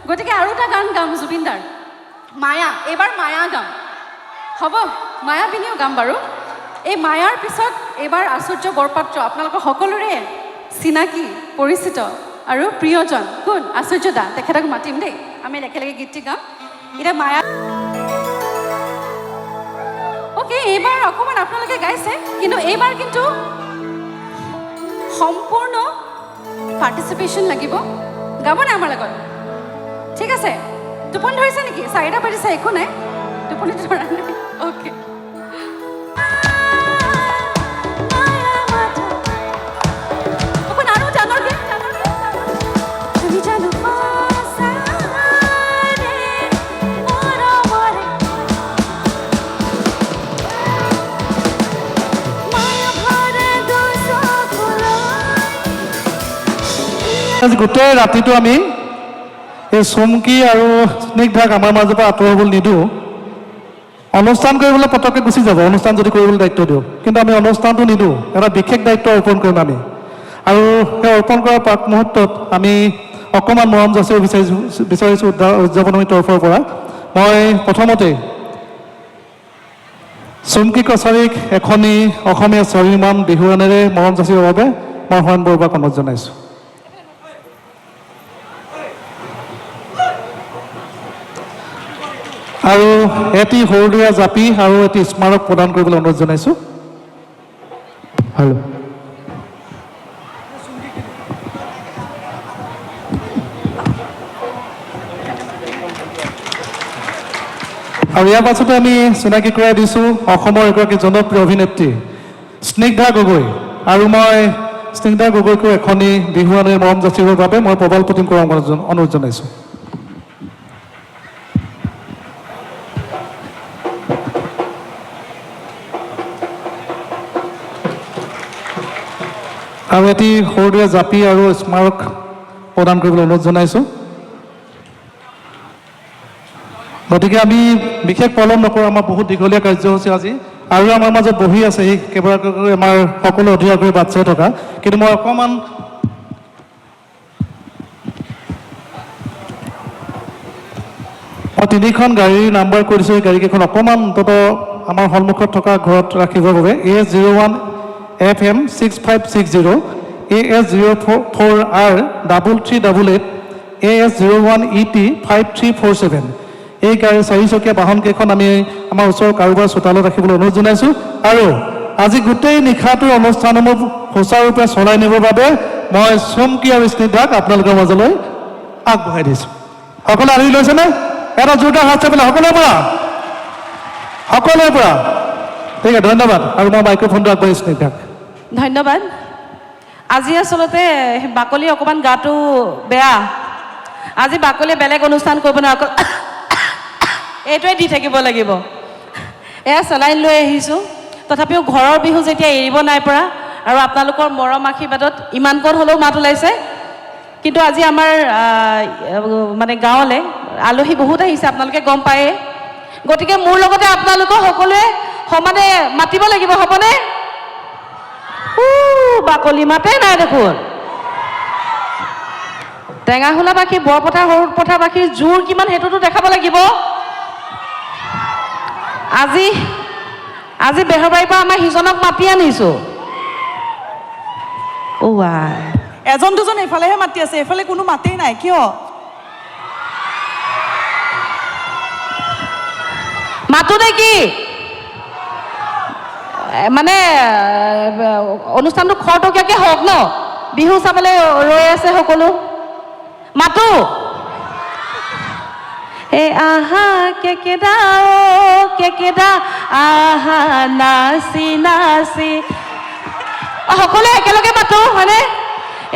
গতিকে আৰু এটা গান গাম জুবিনদাৰ মায়া এইবাৰ মায়া গাম হ'ব মায়াবিনীও গাম বাৰু এই মায়াৰ পিছত এইবাৰ আশ্চৰ্য বৰপাত্ৰ আপোনালোকৰ সকলোৰে চিনাকি পৰিচিত আৰু প্ৰিয়জন কোন আশ্চৰ্য দা তেখেতক মাতিম দেই আমি একেলগে গীতটি গাম এতিয়া মায়া ওকে এইবাৰ অকণমান আপোনালোকে গাইছে কিন্তু এইবাৰ কিন্তু সম্পূৰ্ণ পাৰ্টিচিপেশ্যন লাগিব গাবনে আমাৰ লগত ঠিক আছে টোপনি ধৰিছে নেকি 4টা বাজিছে একো নাই টোপনি ধৰা নাই ওকে গোটেই ৰাতিটো আমি এই চুমকি আৰু স্নিগ্ধাক আমাৰ মাজৰ পৰা আঁতৰ হ'বলৈ নিদিওঁ অনুষ্ঠান কৰিবলৈ পটককৈ গুচি যাব অনুষ্ঠান যদি কৰিবলৈ দায়িত্ব দিওঁ কিন্তু আমি অনুষ্ঠানটো নিদিওঁ এটা বিশেষ দায়িত্ব অৰ্পণ কৰিম আমি আৰু সেই অৰ্পণ কৰাৰ প্ৰাক মুহূৰ্তত আমি অকণমান মৰম যাচিব বিচাৰিছোঁ উদযাপনীৰ তৰফৰ পৰা মই প্ৰথমতে চুমকি কছাৰীক এখনি অসমীয়া স্বাভিমান বিহুৱানেৰে মৰম যাচিবৰ বাবে মই হোৱান বৰুৱাক অনুৰোধ জনাইছোঁ আৰু এটি সৰুদীয়া জাপি আৰু এটি স্মাৰক প্ৰদান কৰিবলৈ অনুৰোধ জনাইছোঁ হেল্ল' আৰু ইয়াৰ পাছতে আমি চিনাকি কৰাই দিছোঁ অসমৰ এগৰাকী জনপ্ৰিয় অভিনেত্ৰী স্নিগ্ধা গগৈ আৰু মই স্নিগ্ধা গগৈকো এখনি বিহুৱানেৰে মৰম যাচিবৰ বাবে মই প্ৰবল প্ৰটিম কৰাৰ অনুৰোধ জনাইছোঁ আৰু এটি সৰুদীয়া জাপি আৰু স্মাৰক প্ৰদান কৰিবলৈ অনুৰোধ জনাইছোঁ গতিকে আমি বিশেষ পলম নকৰোঁ আমাৰ বহুত দীঘলীয়া কাৰ্যসূচী আজি আৰু আমাৰ মাজত বহি আছে এই কেইবাগৰাকী আমাৰ সকলো অধীৰ কৰি বাট চাই থকা কিন্তু মই অকণমান মই 3খন গাড়ীৰ নাম্বাৰ কৈ দিছোঁ এই গাড়ীকেইখন অকণমান অন্ততঃ আমাৰ সন্মুখত থকা ঘৰত ৰাখিবৰ বাবে AS01 FM 6560 AS04R 3388 AS01 ET 5347 এই গাড়ী 4চকীয়া বাহনকেইখন আমি আমাৰ ওচৰৰ কাৰোবাৰ চোতালত ৰাখিবলৈ অনুৰোধ জনাইছোঁ আৰু আজি গোটেই নিশাটোৰ অনুষ্ঠানসমূহ সুচাৰুৰূপে চলাই নিবৰ বাবে মই চুমকি আৰু স্নিগ্ধাক আপোনালোকৰ মাজলৈ আগবঢ়াই দিছোঁ সকলো আদৰি লৈছেনে এটা জোৰদাৰ হাত চাই পেলাই সকলোৰে পৰা ঠিক আছে ধন্যবাদ আৰু মই মাইক্ৰফোনটো আগবাঢ়ি স্নিগ্ধাক ধন্যবাদ আজি আচলতে বাকলি অকণমান গাটো বেয়া আজি বাকলিয়ে বেলেগ অনুষ্ঠান কৰিব নোৱাৰে অকল এইটোৱে দি থাকিব লাগিব এয়া চেলাইন লৈ আহিছোঁ তথাপিও ঘৰৰ বিহু যেতিয়া এৰিব নাই পৰা আৰু আপোনালোকৰ মৰম আশীৰ্বাদত ইমানকণ হ'লেও মাত ওলাইছে কিন্তু আজি আমাৰ মানে গাঁৱলৈ আলহী বহুত আহিছে আপোনালোকে গম পায়ে গতিকে মোৰ লগতে আপোনালোকক সকলোৱে সমানে মাতিব লাগিব হ'বনে বাকলি মাতে নাই দেখোন টেঙাহোলাবাসী বৰপথাৰ সৰুপথাৰবাসীৰ জোৰ কিমান সেইটোতো দেখাব লাগিব আজি বেহৰবাৰীৰ পৰা আমাৰ সিজনক মাতি আনিছোঁ এজন দুজন এইফালেহে মাতি আছে এইফালে কোনো মাতেই নাই কিয় মাতো নেকি মানে অনুষ্ঠানটো খৰতকীয়াকৈ হওক ন বিহু চাবলৈ ৰৈ আছে সকলো মাতো এই আহা কেকেদা আহা নাচি নাচি সকলোৱে একেলগে মাতো হয়নে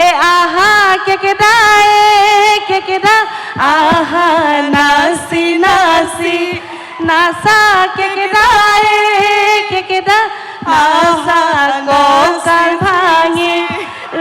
এই আহা কেকেদা আহা নাচি নাচি নাচা কেকেদা নাচা কঁকাল ভাঙি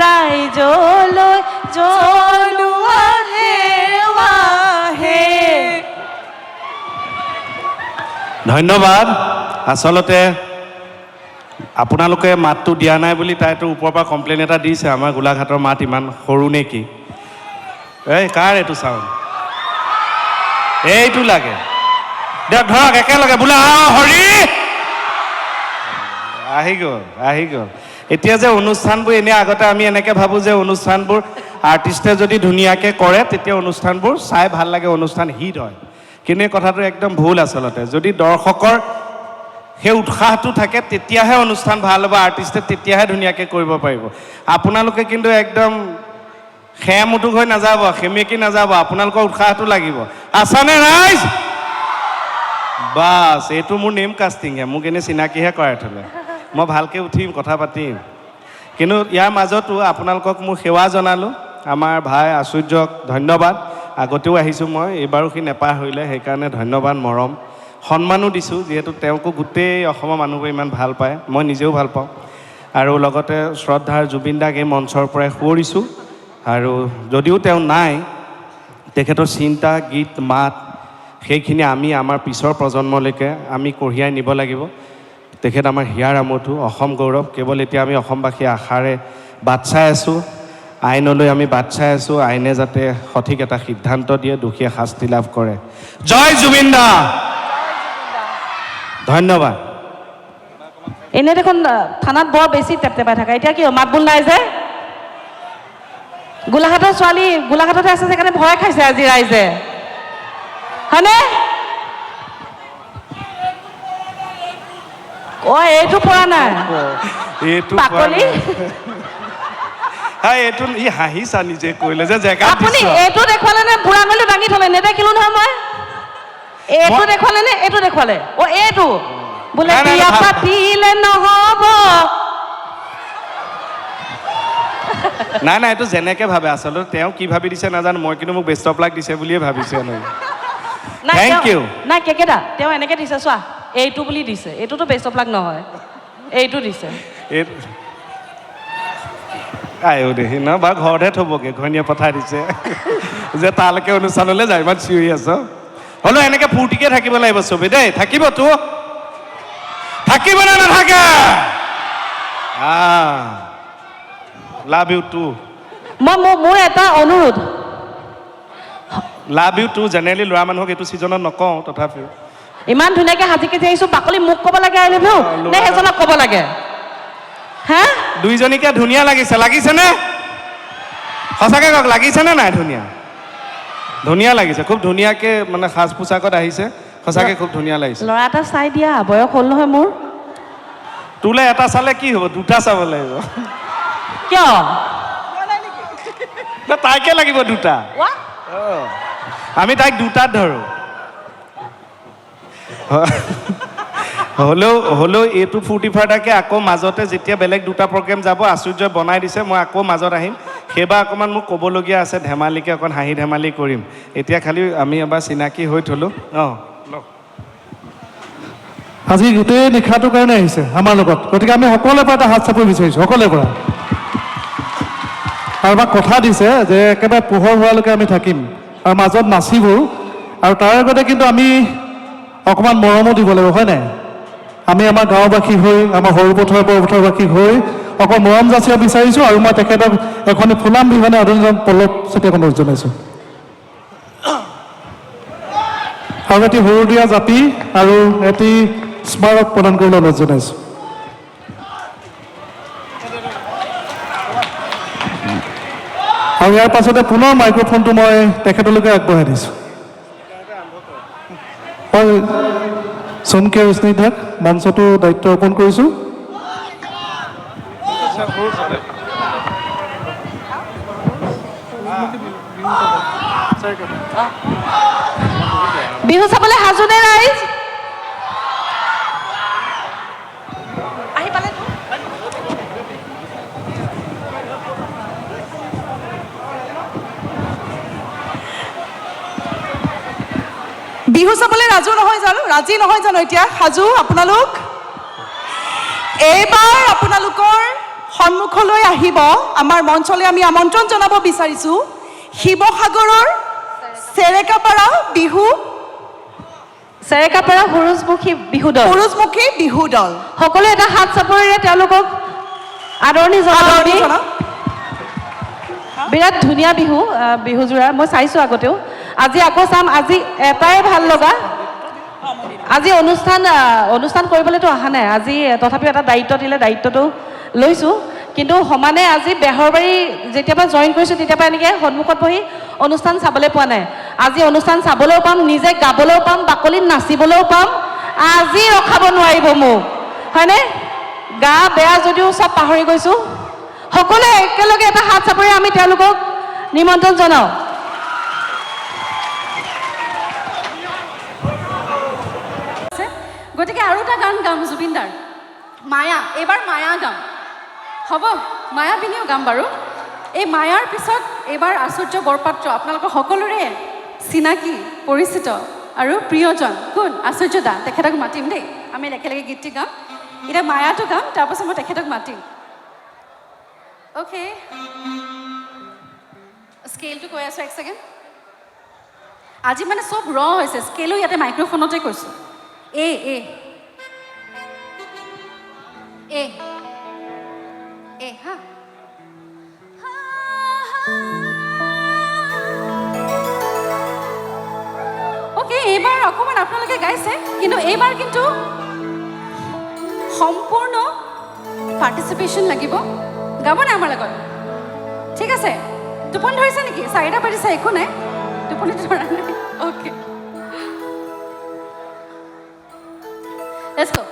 ৰাইজলৈ জনোৱা হে ধন্যবাদ আচলতে আপোনালোকে মাতটো দিয়া নাই বুলি তাইতো ওপৰৰ পৰা কমপ্লেইন এটা দিছে আমাৰ গোলাঘাটৰ মাত ইমান সৰু নে কি এই কাৰ এইটো চাউণ্ড এইটো লাগে দিয়ক ধৰক একেলগে বোলে হৰি আহি গ'ল এতিয়া যে অনুষ্ঠানবোৰ এনেই আগতে আমি এনেকৈ ভাবোঁ যে অনুষ্ঠানবোৰ আৰ্টিষ্টে যদি ধুনীয়াকৈ কৰে তেতিয়া অনুষ্ঠানবোৰ চাই ভাল লাগে অনুষ্ঠান হিট হয় কিন্তু এই কথাটো একদম ভুল আচলতে যদি দৰ্শকৰ সেই উৎসাহটো থাকে তেতিয়াহে অনুষ্ঠান ভাল হ'ব আৰ্টিষ্টে তেতিয়াহে ধুনীয়াকৈ কৰিব পাৰিব আপোনালোকে কিন্তু একদম খেমুঠুক হৈ নাযাব সেমেকি নাযাব আপোনালোকৰ উৎসাহটো লাগিব আছানে ৰাইজ বাছ এইটো মোৰ নেম কাষ্টিংহে মোক এনেই চিনাকিহে কৰাই থ'লে মই ভালকৈ উঠিম কথা পাতিম কিন্তু ইয়াৰ মাজতো আপোনালোকক মোৰ সেৱা জনালোঁ আমাৰ ভাই আশ্চৰ্যক ধন্যবাদ আগতেও আহিছোঁ মই এইবাৰো সি নেপাহৰিলে সেইকাৰণে ধন্যবাদ মৰম সন্মানো দিছোঁ যিহেতু তেওঁকো গোটেই অসমৰ মানুহবোৰে ইমান ভাল পায় মই নিজেও ভাল পাওঁ আৰু লগতে শ্ৰদ্ধাৰ জুবিন দাক এই মঞ্চৰ পৰাই সোঁৱৰিছোঁ আৰু যদিও তেওঁ নাই তেখেতৰ চিন্তা গীত মাত সেইখিনি আমি আমাৰ পিছৰ প্ৰজন্মলৈকে আমি কঢ়িয়াই নিব লাগিব তেখেত আমাৰ হিয়াৰ আমঠু অসম গৌৰৱ কেৱল এতিয়া আমি অসমবাসী আশাৰে বাট চাই আছোঁ আইনলৈ আমি বাট চাই আছোঁ আইনে যাতে সঠিক এটা সিদ্ধান্ত দিয়ে দোষীয়ে শাস্তি লাভ কৰে জয় জুবিন দা ধন্যবাদ এনে দেখোন থানাত বৰ বেছি টেপটেপাই থাকে এতিয়া কি মাত বোল নাই যে গোলাঘাটৰ ছোৱালী গোলাঘাটতে আছে সেইকাৰণে ভয় খাইছে আজি ৰাইজে হয়নে এইটো পৰা নাই এইটো বাকলি এইটো ই হাঁহিছা নিজে কৰিলে যে জেগা আপুনি এইটো দেখুৱালে নে বুঢ়া আঙুলি দাঙি থলে নেদেখিলো নহয় মই এইটো দেখুৱালে নে এইটো দেখুৱালে এইটো বোলে বিয়া পাতিলে নহ'ব নাই এইটো যেনেকৈ ভাবে আচলতে তেওঁ কি ভাবি দিছে নাজানো মই কিন্তু মোক বেষ্ট অফ লাক দিছে বুলিয়ে ভাবিছে থেংক ইউ নাই কেকেটা তেওঁ এনেকে দিছে চোৱা এইটো বুলি দিছে এইটোতো বেষ্ট অফ লাক নহয় এইটো দিছে আয়ো দেখি ন বা ঘৰতহে থ'বগৈ ঘৈণীয়ে পঠাই দিছে যে তালৈকে অনুষ্ঠানলৈ যায় ইমান চিঞৰি আছ হ'লেও এনেকৈ ফূৰ্তিকে থাকিব লাগিব চবেই দেই থাকিবতো থাকিব নে নাথাকে লাভ ইউ টু মোৰ এটা অনুৰোধ লাভ ইউ টু জেনেৰেলি ল'ৰা মানুহক এইটো ছিজনত নকওঁ তথাপিও ইমান ধুনীয়াকৈ সাজি কাটি আহিছোঁ বাকলি মোক ক'ব লাগে আই লাভ ইউ নে সেইজনক ক'ব লাগে হা দুইজনীকে ধুনীয়া লাগিছেনে সঁচাকৈ কওক লাগিছেনে নাই ধুনীয়া লাগিছে খুব ধুনীয়াকৈ মানে সাজ পোছাকত আহিছে সঁচাকৈ খুব ধুনীয়া লাগিছে ল'ৰা এটা চাই দিয়া বয়স হ'ল নহয় মোৰ তোলে এটা চালে কি হ'ব দুটা চাব লাগিব কিয় তাইকে লাগিব দুটা আমি তাইক দুটাত ধৰোঁ হ'লেও এইটো ফূৰ্তি ফাৰ্তাকে আকৌ মাজতে যেতিয়া বেলেগ দুটা প্ৰগ্ৰেম যাব আশ্চৰ্যই বনাই দিছে মই আকৌ মাজত আহিম সেইবাৰ অকণমান মোক ক'বলগীয়া আছে ধেমালিকৈ অকণ হাঁহি ধেমালি কৰিম এতিয়া খালি আমি এবাৰ চিনাকি হৈ থ'লোঁ আজি গোটেই নিশাটোৰ কাৰণে আহিছে আমাৰ লগত গতিকে আমি সকলোৰে পৰা এটা হাত চাপৰি বিচাৰিছোঁ সকলোৰে পৰা আৰু আমাক কথা দিছে যে একেবাৰে পোহৰ হোৱালৈকে আমি থাকিম আৰু মাজত নাচিবও আৰু তাৰ আগতে কিন্তু আমি অকণমান মৰমো দিব লাগিব হয় নাই আমি আমাৰ গাঁওবাসী হৈ আমাৰ সৰুপথাৰ পৰপথাৰবাসী হৈ অকল মৰম যাচিব বিচাৰিছোঁ আৰু মই তেখেতক এখন ফুলাম বিমানে আদৰণি পলক ছটিয়াই অনুৰোধ জনাইছোঁ আৰু এটি সৰুদীয়া জাপি আৰু এটি স্মাৰক প্ৰদান কৰিবলৈ অনুৰোধ জনাইছোঁ আৰু ইয়াৰ পাছতে পুনৰ মাইক্ৰফোনটো মই তেখেতলৈকে আগবঢ়াই দিছোঁ হয় চমকি আৰু স্নিগ্ধাক মঞ্চটো দায়িত্ব অৰ্পণ কৰিছোঁ বিহু চাবলৈ সাজুনে ৰাইজ আহি পালে বিহু চাবলৈ ৰাজি নহয় জানো এতিয়া সাজু আপোনালোক এইবাৰ আপোনালোকৰ সন্মুখলৈ আহিব আমাৰ মঞ্চলৈ আমি আমন্ত্ৰণ জনাব বিচাৰিছোঁ শিৱসাগৰৰ চেৰেকাপাৰা সূৰুজমুখী বিহু দল সকলোৱে এটা হাত চাপৰিৰে তেওঁলোকক আদৰণি জনাওঁ বিৰাট ধুনীয়া বিহুযোৰা মই চাইছোঁ আগতেও আজি আকৌ চাম। আজি এটাই ভাল লগা, আজি অনুষ্ঠান কৰিবলৈতো অহা নাই। আজি তথাপিও এটা দায়িত্ব দিলে, দায়িত্বটো লৈছোঁ। কিন্তু সমানে আজি বেহৰবাৰী যেতিয়াৰ পৰা জইন কৰিছোঁ তেতিয়াৰ পৰা এনেকৈ সন্মুখত বহি অনুষ্ঠান চাবলৈ পোৱা নাই। আজি অনুষ্ঠান চাবলৈও পাম, নিজে গাবলৈও পাম, বাকলিত নাচিবলৈও পাম। আজি ৰখাব নোৱাৰিব মোক, হয়নে? গা বেয়া যদিও চব পাহৰি গৈছোঁ। সকলোৱে একেলগে এটা হাত চাপৰি আমি তেওঁলোকক নিমন্ত্ৰণ জনাওঁ। গতিকে আৰু এটা গান গাম জুবিনদাৰ, মায়া। এইবাৰ মায়া গাম, হ'ব? মায়াবিনীও গাম বাৰু। এই মায়াৰ পিছত এইবাৰ আশ্চৰ্য বৰপাত্ৰ, আপোনালোকৰ সকলোৰে চিনাকি, পৰিচিত আৰু প্ৰিয়জন কোন? আশ্চৰ্য দা। তেখেতক মাতিম দেই, আমি একেলগে গীতটি গাম। এতিয়া মায়াটো গাম, তাৰপাছত মই তেখেতক মাতিম। অ'কে, স্কেলটো কৈ আছোঁ, এক ছেকেণ্ড। আজি মানে চব হৈছে, স্কেলো ইয়াতে মাইক্ৰফোনতে কৈছোঁ। এ এ এ এ হা। অ'কে, এইবাৰ অকণমান আপোনালোকে গাইছে, কিন্তু এইবাৰ কিন্তু সম্পূৰ্ণ পাৰ্টিচিপেশ্যন লাগিব। গাবনে আমাৰ লগত? ঠিক আছে। টোপনি ধৰিছে নেকি? 4টা বাজিছে, একো নাই, টোপনি ধৰা নাই। অ'কে, লেটছ গো।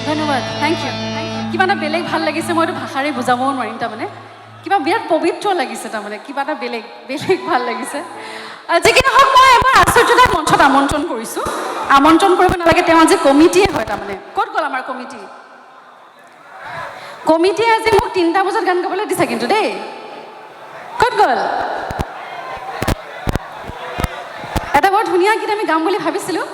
ধন্যবাদ, থেংক ইউ। কিবা এটা বেলেগ ভাল লাগিছে, মই এইটো ভাষাৰে বুজাবও নোৱাৰিম। তাৰমানে কিবা বিৰাট পবিত্ৰ লাগিছে, তাৰমানে কিবা এটা বেলেগ ভাল লাগিছে। যি কি নহওক, মই এবাৰ আশ্চৰ্যতাক মঞ্চত আমন্ত্ৰণ কৰিছোঁ। আমন্ত্ৰণ কৰিব নালাগে, তেওঁ আজি কমিটিয়ে হয়। তাৰমানে ক'ত গ'ল আমাৰ কমিটিয়ে আজি মোক 3টা বজাত গান গাবলৈ দিছে, কিন্তু দেই ক'ত গ'ল? এটা বৰ ধুনীয়া গীত আমি গাম বুলি ভাবিছিলোঁ,